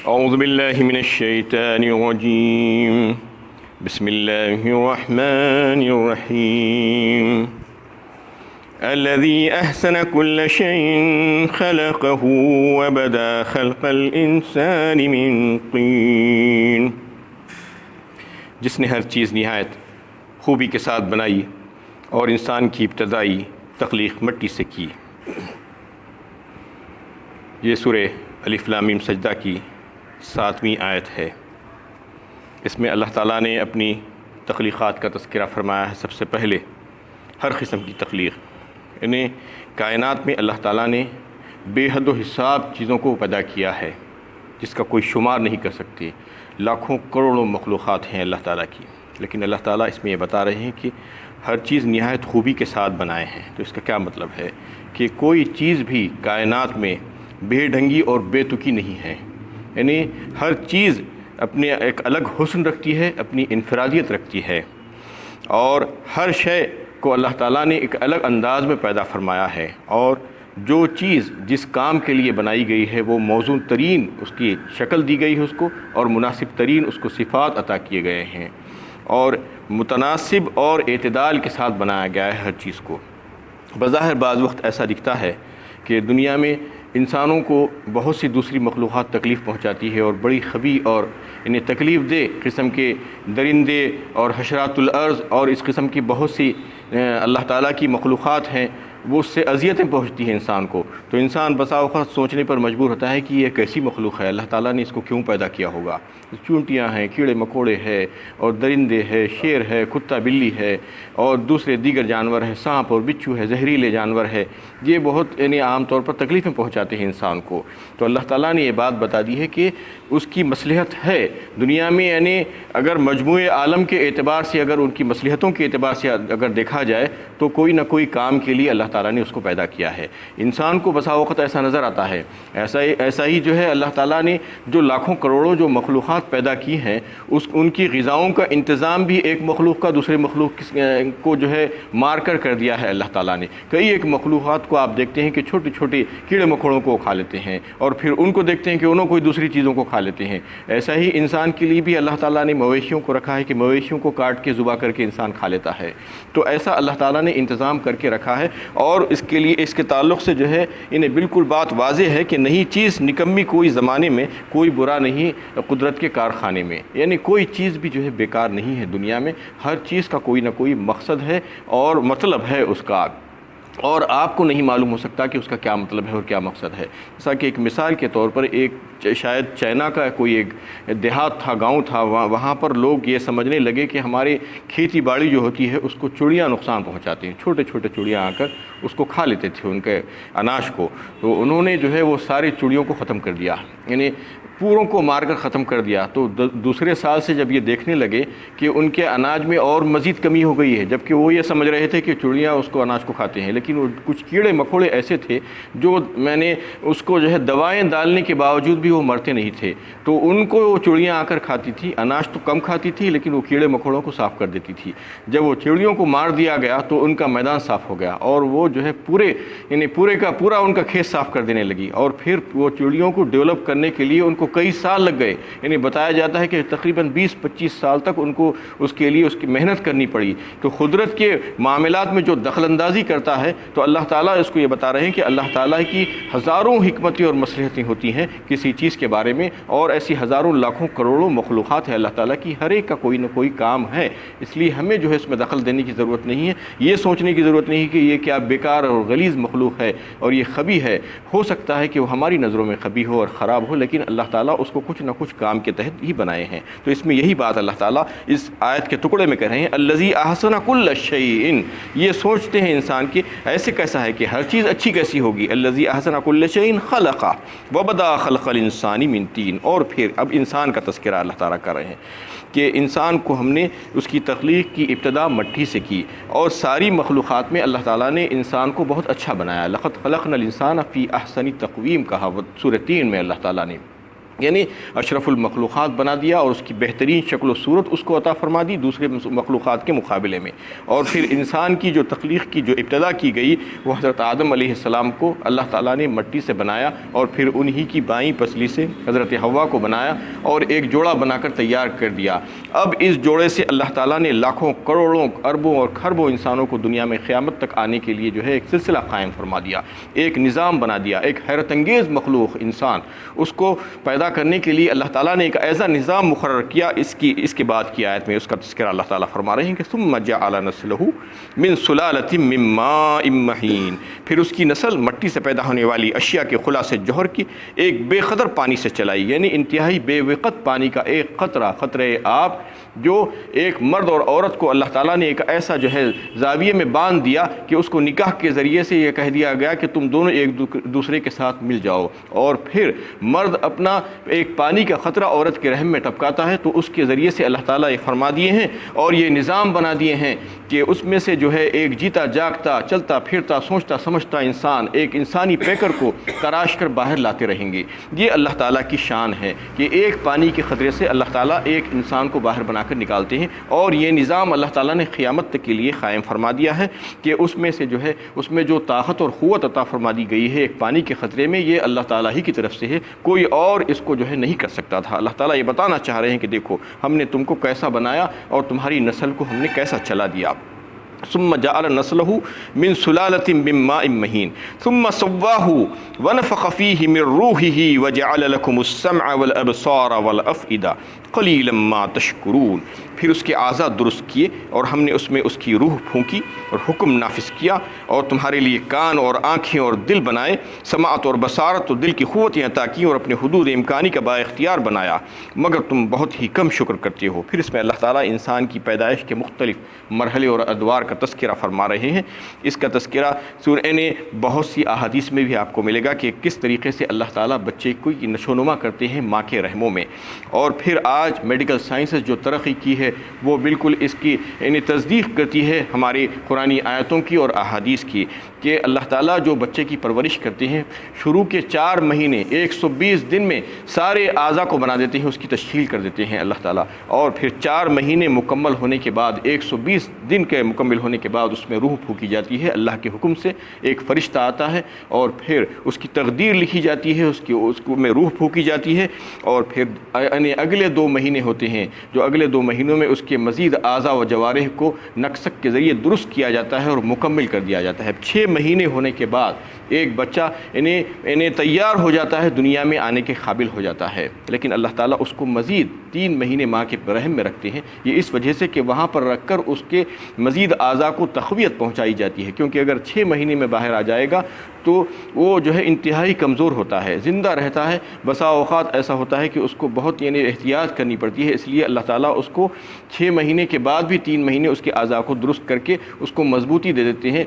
اعوذ باللہ من الشیطان الرجیم بسم اللہ الرحمن الرحیم الذی احسن کل شیء خلقہ وبدا خلق الانسان من طین، جس نے ہر چیز نہایت خوبی کے ساتھ بنائی اور انسان کی ابتدائی تخلیق مٹی سے کی۔ یہ سورہ الف لام میم سجدہ کی 7ویں آیت ہے۔ اس میں اللہ تعالیٰ نے اپنی تخلیقات کا تذکرہ فرمایا ہے۔ سب سے پہلے ہر قسم کی تخلیق، یعنی کائنات میں اللہ تعالیٰ نے بے حد و حساب چیزوں کو پیدا کیا ہے جس کا کوئی شمار نہیں کر سکتے۔ لاکھوں کروڑوں مخلوقات ہیں اللہ تعالیٰ کی، لیکن اللہ تعالیٰ اس میں یہ بتا رہے ہیں کہ ہر چیز نہایت خوبی کے ساتھ بنائے ہیں۔ تو اس کا کیا مطلب ہے کہ کوئی چیز بھی کائنات میں بے ڈھنگی اور بے تکی نہیں ہے، یعنی ہر چیز اپنے ایک الگ حسن رکھتی ہے، اپنی انفرادیت رکھتی ہے، اور ہر شے کو اللہ تعالیٰ نے ایک الگ انداز میں پیدا فرمایا ہے، اور جو چیز جس کام کے لیے بنائی گئی ہے وہ موزون ترین اس کی شکل دی گئی ہے اس کو، اور مناسب ترین اس کو صفات عطا کیے گئے ہیں، اور متناسب اور اعتدال کے ساتھ بنایا گیا ہے ہر چیز کو۔ بظاہر بعض وقت ایسا دکھتا ہے کہ دنیا میں انسانوں کو بہت سی دوسری مخلوقات تکلیف پہنچاتی ہے، اور بڑی خبی اور انہیں تکلیف دہ قسم کے درندے اور حشرات الارض اور اس قسم کی بہت سی اللہ تعالیٰ کی مخلوقات ہیں، وہ اس سے اذیتیں پہنچتی ہیں انسان کو۔ تو انسان بسا اوقات سوچنے پر مجبور ہوتا ہے کہ یہ کیسی مخلوق ہے، اللہ تعالیٰ نے اس کو کیوں پیدا کیا ہوگا۔ چونٹیاں ہیں، کیڑے مکوڑے ہیں، اور درندے ہے، شیر ہے، کتا بلی ہے، اور دوسرے دیگر جانور ہیں، سانپ اور بچھو ہے، زہریلے جانور ہے، یہ بہت یعنی عام طور پر تکلیفیں پہنچاتے ہیں انسان کو۔ تو اللہ تعالیٰ نے یہ بات بتا دی ہے کہ اس کی مصلحت ہے دنیا میں، یعنی اگر مجموعے عالم کے اعتبار سے، اگر ان کی مصلحتوں کے اعتبار سے اگر دیکھا جائے تو کوئی نہ کوئی کام کے لیے اللہ تعالیٰ نے اس کو پیدا کیا ہے۔ انسان کو بسا وقت ایسا نظر آتا ہے، ایسا ہی جو ہے اللہ تعالیٰ نے جو لاکھوں کروڑوں جو مخلوقات پیدا کی ہیں، ان کی غذاؤں کا انتظام بھی ایک مخلوق کا دوسرے مخلوق کو جو ہے مار کر دیا ہے اللہ تعالیٰ نے۔ کئی ایک مخلوقات کو آپ دیکھتے ہیں کہ چھوٹے چھوٹے کیڑے مکوڑوں کو کھا لیتے ہیں، اور پھر ان کو دیکھتے ہیں کہ انہوں کوئی دوسری چیزوں کو کھا لیتے ہیں۔ ایسا ہی انسان کے لیے بھی اللہ تعالیٰ نے مویشیوں کو رکھا ہے کہ مویشیوں کو کاٹ کے ذبح کر کے انسان کھا لیتا ہے۔ تو ایسا اللہ تعالیٰ نے انتظام کر کے رکھا ہے، اور اس کے لیے اس کے تعلق سے جو ہے انہیں بالکل بات واضح ہے کہ نہیں چیز نکمی کوئی زمانے میں، کوئی برا نہیں قدرت کے کارخانے میں، یعنی کوئی چیز بھی جو ہے بیکار نہیں ہے دنیا میں، ہر چیز کا کوئی نہ کوئی مقصد ہے اور مطلب ہے اس کا، اور آپ کو نہیں معلوم ہو سکتا کہ اس کا کیا مطلب ہے اور کیا مقصد ہے۔ جیسا کہ ایک مثال کے طور پر ایک شاید چائنا کا کوئی ایک دیہات تھا، گاؤں تھا، وہاں پر لوگ یہ سمجھنے لگے کہ ہمارے کھیتی باڑی جو ہوتی ہے اس کو چڑیاں نقصان پہنچاتی ہیں، چھوٹے چھوٹے چڑیاں آ کر اس کو کھا لیتے تھے ان کے اناج کو۔ تو انہوں نے جو ہے وہ ساری چڑیوں کو ختم کر دیا، یعنی پوروں کو مار کر ختم کر دیا۔ تو دوسرے سال سے جب یہ دیکھنے لگے کہ ان کے اناج میں اور مزید کمی ہو گئی ہے، جبکہ وہ یہ سمجھ رہے تھے کہ چڑیاں اس کو اناج کو کھاتے ہیں، لیکن وہ کچھ کیڑے مکوڑے ایسے تھے جو میں نے اس کو جو ہے دوائیں ڈالنے کے باوجود بھی وہ مرتے نہیں تھے۔ تو ان کو وہ چڑیاں آ کر کھاتی تھی، اناج تو کم کھاتی تھی لیکن وہ کیڑے مکوڑوں کو صاف کر دیتی تھی۔ جب وہ چڑیوں کو مار دیا گیا تو ان کا میدان صاف ہو گیا، اور وہ جو ہے پورے کا پورا ان کا کھیت صاف کر دینے لگی، اور پھر وہ چڑیوں کو ڈیولپ کرنے کے لیے ان کو کئی سال لگ گئے، یعنی بتایا جاتا ہے کہ تقریباً 20-25 سال تک ان کو اس کے لیے اس کی محنت کرنی پڑی۔ تو قدرت کے معاملات میں جو دخل اندازی کرتا ہے تو اللہ تعالیٰ اس کو یہ بتا رہے ہیں کہ اللہ تعالیٰ کی ہزاروں حکمتیں اور مصلحتیں ہوتی ہیں کسی چیز کے بارے میں، اور ایسی ہزاروں لاکھوں کروڑوں مخلوقات ہیں اللہ تعالیٰ کی، ہر ایک کا کوئی نہ کوئی کام ہے۔ اس لیے ہمیں جو ہے اس میں دخل دینے کی ضرورت نہیں ہے، یہ سوچنے کی ضرورت نہیں کہ یہ کیا بیکار اور غلیظ مخلوق ہے اور یہ خبی ہے۔ ہو سکتا ہے کہ وہ ہماری نظروں میں خبی ہو اور خراب ہو، لیکن اللہ تعالیٰ اس کو کچھ نہ کچھ کام کے تحت ہی بنائے ہیں۔ تو اس میں یہی بات اللہ تعالیٰ اس آیت کے ٹکڑے میں کہہ رہے ہیں، الذی احسن کل شیء۔ یہ سوچتے ہیں انسان کہ ایسے کیسا ہے کہ ہر چیز اچھی کیسی ہوگی، الذی احسن کل شیء خلق وبدا خلق الانسان من طین۔ اور پھر اب انسان کا تذکرہ اللہ تعالیٰ کر رہے ہیں کہ انسان کو ہم نے اس کی تخلیق کی ابتدا مٹی سے کی، اور ساری مخلوقات میں اللہ تعالیٰ نے انسان کو بہت اچھا بنایا۔ لقد خلقنا الانسان فی احسن تقویم کہا سورہ 3 میں اللہ تعالیٰ نے۔ یعنی اشرف المخلوقات بنا دیا اور اس کی بہترین شکل و صورت اس کو عطا فرما دی دوسرے مخلوقات کے مقابلے میں۔ اور پھر انسان کی جو تخلیق کی جو ابتدا کی گئی وہ حضرت آدم علیہ السلام کو اللہ تعالیٰ نے مٹی سے بنایا، اور پھر انہی کی بائیں پسلی سے حضرت حوا کو بنایا اور ایک جوڑا بنا کر تیار کر دیا۔ اب اس جوڑے سے اللہ تعالیٰ نے لاکھوں کروڑوں اربوں اور کھربوں انسانوں کو دنیا میں قیامت تک آنے کے لیے جو ہے ایک سلسلہ قائم فرما دیا، ایک نظام بنا دیا، ایک حیرت انگیز مخلوق انسان، اس کو پیدا کرنے کے لیے اللہ تعالیٰ نے ایک ایسا نظام مقرر کیا۔ اس کے بعد کی آیت میں اس کا تذکرہ اللہ تعالیٰ فرما رہے ہیں کہ ثم جعل نسلہ من سلالۃ من ماء مہین، پھر اس کی نسل مٹی سے پیدا ہونے والی اشیاء کے خلاص جوہر کی ایک بے قدر پانی سے چلائی، یعنی انتہائی بے وقت پانی کا ایک قطرہ آب، جو ایک مرد اور عورت کو اللہ تعالیٰ نے ایک ایسا جو ہے زاویے میں باندھ دیا کہ اس کو نکاح کے ذریعے سے یہ کہہ دیا گیا کہ تم دونوں ایک دوسرے کے ساتھ مل جاؤ، اور پھر مرد اپنا ایک پانی کا قطرہ عورت کے رحم میں ٹپکاتا ہے تو اس کے ذریعے سے اللہ تعالیٰ یہ فرما دیے ہیں اور یہ نظام بنا دیے ہیں کہ اس میں سے جو ہے ایک جیتا جاگتا چلتا پھرتا سوچتا سمجھتا انسان، ایک انسانی پیکر کو تراش کر باہر لاتے رہیں گے۔ یہ اللہ تعالیٰ کی شان ہے کہ ایک پانی کے قطرے سے اللہ تعالیٰ ایک انسان کو باہر بنا کر نکالتے ہیں، اور یہ نظام اللہ تعالیٰ نے قیامت تک کے لیے قائم فرما دیا ہے کہ اس میں سے جو ہے اس میں جو طاقت اور قوت عطا فرما دی گئی ہے ایک پانی کے قطرے میں، یہ اللہ تعالیٰ ہی کی طرف سے ہے، کوئی اور اس کو جو ہے نہیں کر سکتا تھا۔ اللہ تعالیٰ یہ بتانا چاہ رہے ہیں کہ دیکھو ہم نے تم کو کیسا بنایا اور تمہاری نسل کو ہم نے کیسا چلا دیا۔ ثم جعل نسلہ من سلالۃ من ماء مہین ثم سواہ ونفخ فیہ من روحہ وجعل لکم السمع والابصار والافئدہ قلیلا ما تشکرون، پھر اس کے اعضاء درست کیے اور ہم نے اس میں اس کی روح پھونکی اور حکم نافذ کیا، اور تمہارے لیے کان اور آنکھیں اور دل بنائے، سماعت اور بصارت اور دل کی قوتیں عطا کی اور اپنے حدود امکانی کا بااختیار بنایا، مگر تم بہت ہی کم شکر کرتے ہو۔ پھر اس میں اللہ تعالیٰ انسان کی پیدائش کے مختلف مرحلے اور ادوار کا تذکرہ فرما رہے ہیں۔ اس کا تذکرہ سورہ نے بہت سی احادیث میں بھی آپ کو ملے گا کہ کس طریقے سے اللہ تعالیٰ بچے کو نشو و نما کرتے ہیں ماں کے رحموں میں، اور پھر آج میڈیکل سائنسز جو ترقی کی ہے وہ بالکل اس کی تصدیق کرتی ہے ہماری قرآنی آیتوں کی اور احادیث کی، کہ اللہ تعالیٰ جو بچے کی پرورش کرتے ہیں شروع کے 4 مہینے 120 دن میں سارے اعضاء کو بنا دیتے ہیں، اس کی تشکیل کر دیتے ہیں اللہ تعالیٰ، اور پھر 4 مہینے مکمل ہونے کے بعد 120 دن کے مکمل ہونے کے بعد اس میں روح پھونکی جاتی ہے اللہ کے حکم سے، ایک فرشتہ آتا ہے اور پھر اس کی تقدیر لکھی جاتی ہے، اس کو میں روح پھونکی جاتی ہے، اور پھر یعنی اگلے 2 مہینے ہوتے ہیں جو اگلے 2 مہینوں میں اس کے مزید اعضاء و جوارح کو نقصک کے ذریعے درست کیا جاتا ہے اور مکمل کر دیا جاتا ہے۔ 6 مہینے ہونے کے بعد ایک بچہ انہیں تیار ہو جاتا ہے، دنیا میں آنے کے قابل ہو جاتا ہے، لیکن اللہ تعالیٰ اس کو مزید 3 مہینے ماں کے رحم میں رکھتے ہیں، یہ اس وجہ سے کہ وہاں پر رکھ کر اس کے مزید اعضاء کو تقویت پہنچائی جاتی ہے، کیونکہ اگر 6 مہینے میں باہر آ جائے گا تو وہ جو ہے انتہائی کمزور ہوتا ہے، زندہ رہتا ہے، بسا اوقات ایسا ہوتا ہے کہ اس کو بہت احتیاط کرنی پڑتی ہے، اس لیے اللہ تعالیٰ اس کو 6 مہینے کے بعد بھی 3 مہینے اس کے اعضاء کو درست کر کے اس کو مضبوطی دے دیتے ہیں،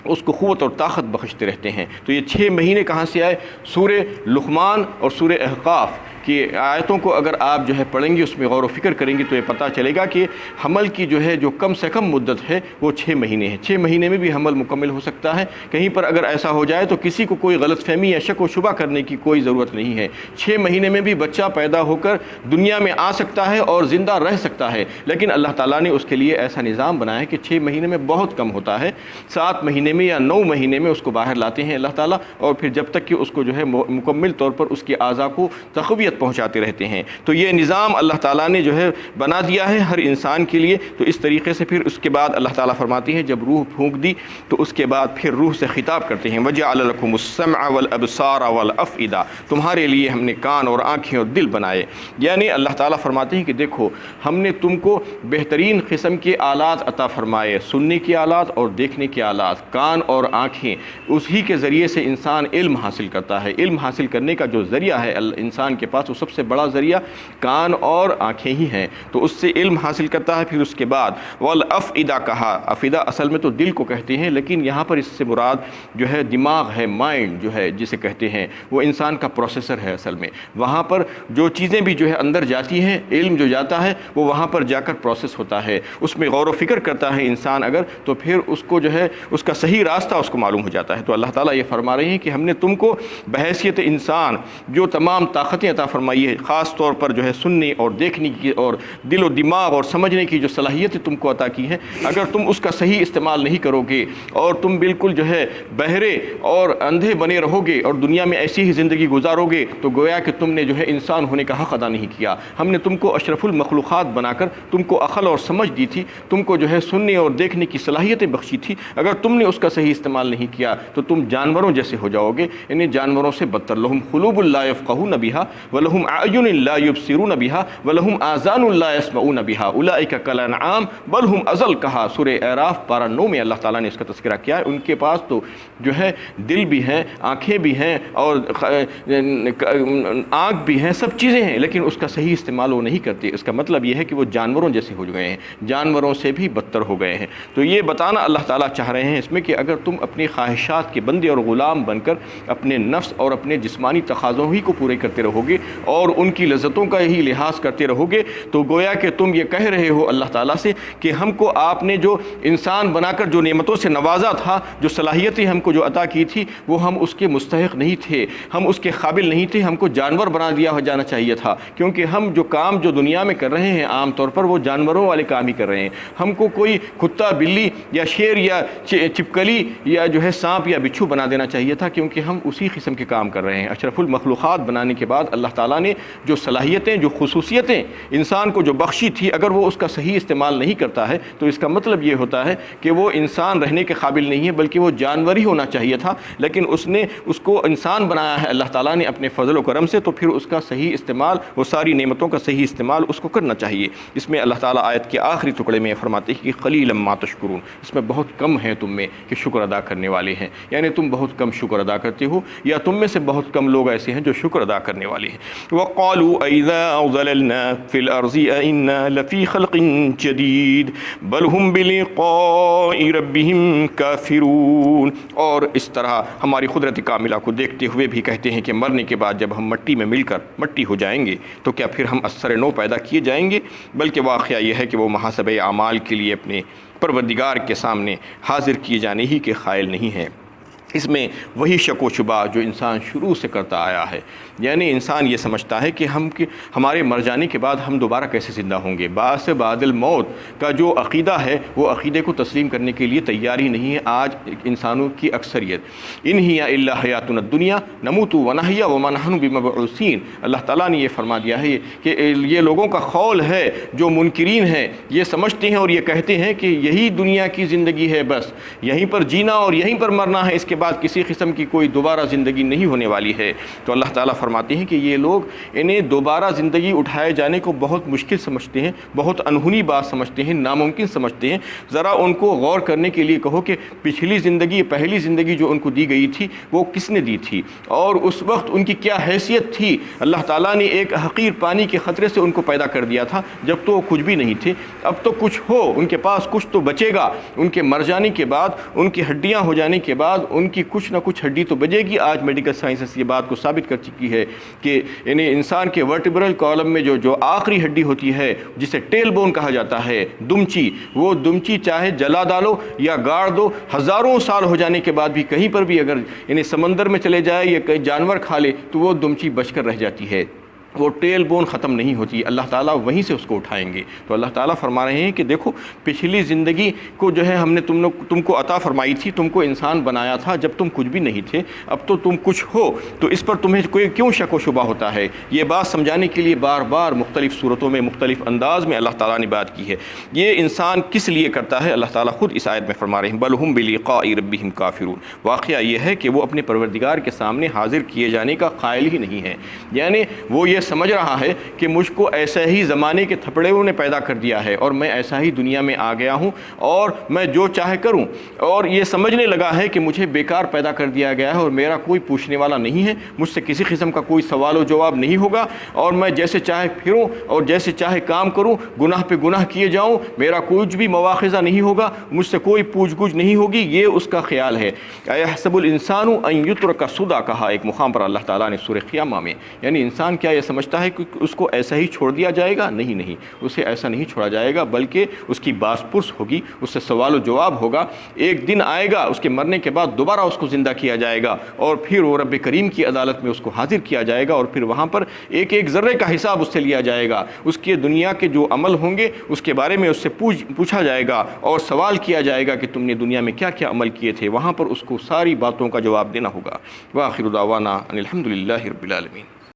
اس کو قوت اور طاقت بخشتے رہتے ہیں۔ تو یہ 6 مہینے کہاں سے آئے؟ سورہ لقمان اور سورہ احقاف کی آیتوں کو اگر آپ جو ہے پڑھیں گے، اس میں غور و فکر کریں گے تو یہ پتہ چلے گا کہ حمل کی جو ہے جو کم سے کم مدت ہے وہ 6 مہینے ہے۔ 6 مہینے میں بھی حمل مکمل ہو سکتا ہے، کہیں پر اگر ایسا ہو جائے تو کسی کو کوئی غلط فہمی یا شک و شبہ کرنے کی کوئی ضرورت نہیں ہے۔ 6 مہینے میں بھی بچہ پیدا ہو کر دنیا میں آ سکتا ہے اور زندہ رہ سکتا ہے، لیکن اللہ تعالیٰ نے اس کے لیے ایسا نظام بنایا ہے کہ 6 مہینے میں بہت کم ہوتا ہے، 7 مہینے میں یا 9 مہینے میں اس کو باہر لاتے ہیں اللہ تعالیٰ، اور پھر جب تک کہ اس کو جو ہے مکمل طور پر اس کے اعضاء کو تقویت پہنچاتے رہتے ہیں۔ تو یہ نظام اللہ تعالیٰ نے جو ہے بنا دیا ہے ہر انسان کے لیے۔ تو اس طریقے سے پھر اس کے بعد اللہ تعالیٰ فرماتے ہیں جب روح پھونک دی تو اس کے بعد پھر روح سے خطاب کرتے ہیں، وَجَعَلَ لَكُمُ السَّمْعَ وَالْأَبْصَارَ وَالْأَفْئِدَةَ، تمہارے لیے ہم نے کان اور آنکھیں اور دل بنائے، یعنی اللہ تعالیٰ فرماتے ہیں کہ دیکھو ہم نے تم کو بہترین قسم کے آلات عطا فرمائے، سننے کے آلات اور دیکھنے کے آلات، کان اور آنکھیں، اسی کے ذریعے سے انسان علم حاصل کرتا ہے۔ علم حاصل کرنے کا جو ذریعہ ہے انسان کے پاس وہ سب سے بڑا ذریعہ کان اور آنکھیں ہی ہیں، تو اس سے علم حاصل کرتا ہے۔ پھر اس کے بعد والافئدہ کہا، افئدہ اصل میں تو دل کو کہتے ہیں، لیکن یہاں پر اس سے مراد جو ہے دماغ ہے، مائنڈ جو ہے جسے کہتے ہیں، وہ انسان کا پروسیسر ہے اصل میں۔ وہاں پر جو چیزیں بھی جو ہے اندر جاتی ہیں، علم جو جاتا ہے وہ وہاں پر جا کر پروسیس ہوتا ہے، اس میں غور و فکر کرتا ہے انسان اگر، تو پھر اس کو جو ہے اس کا صحیح راستہ اس کو معلوم ہو جاتا ہے۔ تو اللہ تعالیٰ یہ فرما رہے ہیں کہ ہم نے تم کو بحیثیت انسان جو تمام طاقتیں عطا فرمائیے خاص طور پر جو ہے سننے اور دیکھنے کی اور دل و دماغ اور سمجھنے کی جو صلاحیتیں تم کو عطا کی ہیں، اگر تم اس کا صحیح استعمال نہیں کرو گے اور تم بالکل جو ہے بہرے اور اندھے بنے رہو گے اور دنیا میں ایسی ہی زندگی گزارو گے تو گویا کہ تم نے جو ہے انسان ہونے کا حق ادا نہیں کیا۔ ہم نے تم کو اشرف المخلوقات بنا کر تم کو عقل اور سمجھ دی تھی، تم کو جو ہے سننے اور دیکھنے کی صلاحیتیں بخشی تھی، اگر تم نے اس کا صحیح استعمال نہیں کیا تو تم جانوروں جیسے ہو جاؤ گے، انہیں جانوروں سے بدتر۔ لہم قلوب لا یفقہون بہا ولہم اعین لا یبصرون بہا ولہم آذان لا یسمعون بہا اولئک کالانعام بل ہم اضل، کہا سورہ اعراف پارہ 9 میں اللہ تعالیٰ نے اس کا تذکرہ کیا ہے۔ ان کے پاس تو جو ہے دل بھی ہیں، آنکھیں بھی ہیں اور آنکھ بھی ہیں، سب چیزیں ہیں، لیکن اس کا صحیح استعمال وہ نہیں کرتے۔ اس کا مطلب یہ ہے کہ وہ جانوروں جیسے ہو گئے ہیں، جانوروں سے بھی بدتر ہو گئے ہیں۔ تو یہ بتانا اللہ تعالیٰ چاہ رہے ہیں اس میں کہ اگر تم اپنی خواہشات کے بندے اور غلام بن کر اپنے نفس اور اپنے جسمانی تقاضوں ہی کو پورے کرتے رہو گے اور ان کی لذتوں کا ہی لحاظ کرتے رہو گے تو گویا کہ تم یہ کہہ رہے ہو اللہ تعالیٰ سے کہ ہم کو آپ نے جو انسان بنا کر جو نعمتوں سے نوازا تھا، جو صلاحیتیں ہم کو جو عطا کی تھی، وہ ہم اس کے مستحق نہیں تھے، ہم اس کے قابل نہیں تھے، ہم کو جانور بنا دیا جانا چاہیے تھا، کیونکہ ہم جو کام جو دنیا میں کر رہے ہیں عام طور پر وہ جانوروں والے کام ہی کر رہے ہیں۔ ہم کو کوئی کتا، بلی یا شیر یا چپکلی یا جو ہے سانپ یا بچھو بنا دینا چاہیے تھا، کیونکہ ہم اسی قسم کے کام کر رہے ہیں۔ اشرف المخلوقات بنانے کے بعد اللہ تعالیٰ نے جو صلاحیتیں، جو خصوصیتیں انسان کو جو بخشی تھی، اگر وہ اس کا صحیح استعمال نہیں کرتا ہے تو اس کا مطلب یہ ہوتا ہے کہ وہ انسان رہنے کے قابل نہیں ہے، بلکہ وہ جانور ہی ہونا چاہیے تھا، لیکن اس نے اس کو انسان بنایا ہے اللہ تعالیٰ نے اپنے فضل و کرم سے، تو پھر اس کا صحیح استعمال، وہ ساری نعمتوں کا صحیح استعمال اس کو کرنا چاہیے۔ اس میں اللہ تعالیٰ آیت کے آخری ٹکڑے میں فرماتے ہیں کہ قلیلا ما تشکرون، اس میں بہت کم ہیں تم میں کہ شکر ادا کرنے والے ہیں، یعنی تم بہت کم شکر ادا کرتے ہو، یا تم میں سے بہت کم لوگ ایسے ہیں جو شکر ادا کرنے والے ہیں۔ وَقَالُوا أَإِذَا ضَلَلْنَا فِي الْأَرْضِ أَإِنَّا لَفِي خَلْقٍ جَدِيدٍ بَلْ هُمْ بِلِقَاءِ رَبِّهِمْ كَافِرُونَ، اور اس طرح ہماری قدرت کاملہ کو دیکھتے ہوئے بھی کہتے ہیں کہ مرنے کے بعد جب ہم مٹی میں مل کر مٹی ہو جائیں گے تو کیا پھر ہم اثر نو پیدا کیے جائیں گے؟ بلکہ واقعہ یہ ہے کہ وہ محاسبہ اعمال کے لیے اپنے پروردگار کے سامنے حاضر کیے جانے ہی کے قائل نہیں ہیں۔ اس میں وہی شک و شبہ جو انسان شروع سے کرتا آیا ہے، یعنی انسان یہ سمجھتا ہے کہ ہمارے مر جانے کے بعد ہم دوبارہ کیسے زندہ ہوں گے۔ بعث بعد الموت کا جو عقیدہ ہے وہ عقیدے کو تسلیم کرنے کے لیے تیار ہی نہیں ہے آج انسانوں کی اکثریت۔ ان ہی الا حیاتنا الدنیا نموت ونحیا وما نحن بمبعوثین، اللہ تعالیٰ نے یہ فرما دیا ہے کہ یہ لوگوں کا قول ہے جو منکرین ہیں، یہ سمجھتے ہیں اور یہ کہتے ہیں کہ یہی دنیا کی زندگی ہے، بس یہیں پر جینا اور یہیں پر مرنا ہے، اس کے بعد کسی قسم کی کوئی دوبارہ زندگی نہیں ہونے والی ہے۔ تو اللہ تعالیٰ فرماتے ہیں کہ یہ لوگ انہیں دوبارہ زندگی اٹھائے جانے کو بہت مشکل سمجھتے ہیں، بہت انہونی بات سمجھتے ہیں، ناممکن سمجھتے ہیں۔ ذرا ان کو غور کرنے کے لیے کہو کہ پچھلی زندگی، پہلی زندگی جو ان کو دی گئی تھی وہ کس نے دی تھی اور اس وقت ان کی کیا حیثیت تھی۔ اللہ تعالیٰ نے ایک حقیر پانی کے خطرے سے ان کو پیدا کر دیا تھا جب تو وہ کچھ بھی نہیں تھے، اب تو کچھ ہو، ان کے پاس کچھ تو بچے گا، ان کے مر جانے کے بعد، ان کی ہڈیاں ہو جانے کے بعد ان کی کچھ نہ کچھ ہڈی تو بچے گی۔ آج میڈیکل سائنس یہ بات کو ثابت کر چکی ہے کہ انسان کے ورٹیبرل کالم میں جو آخری ہڈی ہوتی ہے جسے ٹیل بون کہا جاتا ہے، دمچی، وہ دمچی چاہے جلا ڈالو یا گاڑ دو، ہزاروں سال ہو جانے کے بعد بھی کہیں پر بھی اگر سمندر میں چلے جائے یا کئی جانور کھا لے تو وہ دمچی بچ کر رہ جاتی ہے، وہ ٹیل بون ختم نہیں ہوتی، اللہ تعالیٰ وہیں سے اس کو اٹھائیں گے۔ تو اللہ تعالیٰ فرما رہے ہیں کہ دیکھو پچھلی زندگی کو جو ہے ہم نے تم کو عطا فرمائی تھی، تم کو انسان بنایا تھا جب تم کچھ بھی نہیں تھے، اب تو تم کچھ ہو، تو اس پر تمہیں کوئی کیوں شک و شبہ ہوتا ہے؟ یہ بات سمجھانے کے لیے بار بار مختلف صورتوں میں مختلف انداز میں اللہ تعالیٰ نے بات کی ہے۔ یہ انسان کس لیے کرتا ہے؟ اللہ تعالیٰ خود اس آیت میں فرما رہے ہیں بل ہم بلقاء ربہم کافرون، واقعہ یہ ہے کہ وہ اپنے پروردگار کے سامنے حاضر کیے جانے کا قائل ہی نہیں ہے، یعنی وہ یہ سمجھ رہا ہے کہ مجھ کو ایسے ہی زمانے کے تھپڑوں نے پیدا کر دیا ہے اور میں ایسا ہی دنیا میں آ گیا ہوں اور میں جو چاہے کروں، اور یہ سمجھنے لگا ہے کہ مجھے بیکار پیدا کر دیا گیا ہے اور میرا کوئی پوچھنے والا نہیں ہے، مجھ سے کسی قسم کا کوئی سوال و جواب نہیں ہوگا اور میں جیسے چاہے پھروں اور جیسے چاہے کام کروں، گناہ پہ گناہ کیے جاؤں، میرا کچھ بھی مواخذہ نہیں ہوگا، مجھ سے کوئی پوچھ گچھ نہیں ہوگی، یہ اس کا خیال ہے۔ اَيَحْسَبُ الْإِنسَانُ أَن يُتْرَكَ سُدًى، کہا ایک مقام پر اللہ تعالیٰ نے سورہ قیامہ میں، یعنی انسان کیا یہ سمجھتا ہے کہ اس کو ایسا ہی چھوڑ دیا جائے گا، نہیں، اسے ایسا نہیں چھوڑا جائے گا، بلکہ اس کی باس پرس ہوگی، اس سے سوال و جواب ہوگا۔ ایک دن آئے گا اس کے مرنے کے بعد دوبارہ اس کو زندہ کیا جائے گا، اور پھر وہ رب کریم کی عدالت میں اس کو حاضر کیا جائے گا، اور پھر وہاں پر ایک ایک ذرے کا حساب اس سے لیا جائے گا۔ اس کے دنیا کے جو عمل ہوں گے اس کے بارے میں اس سے پوچھا جائے گا اور سوال کیا جائے گا کہ تم نے دنیا میں کیا کیا عمل کیے تھے۔ وہاں پر اس کو ساری باتوں کا جواب دینا ہوگا۔ وآخر دعوانا ان الحمد للہ رب العالمین۔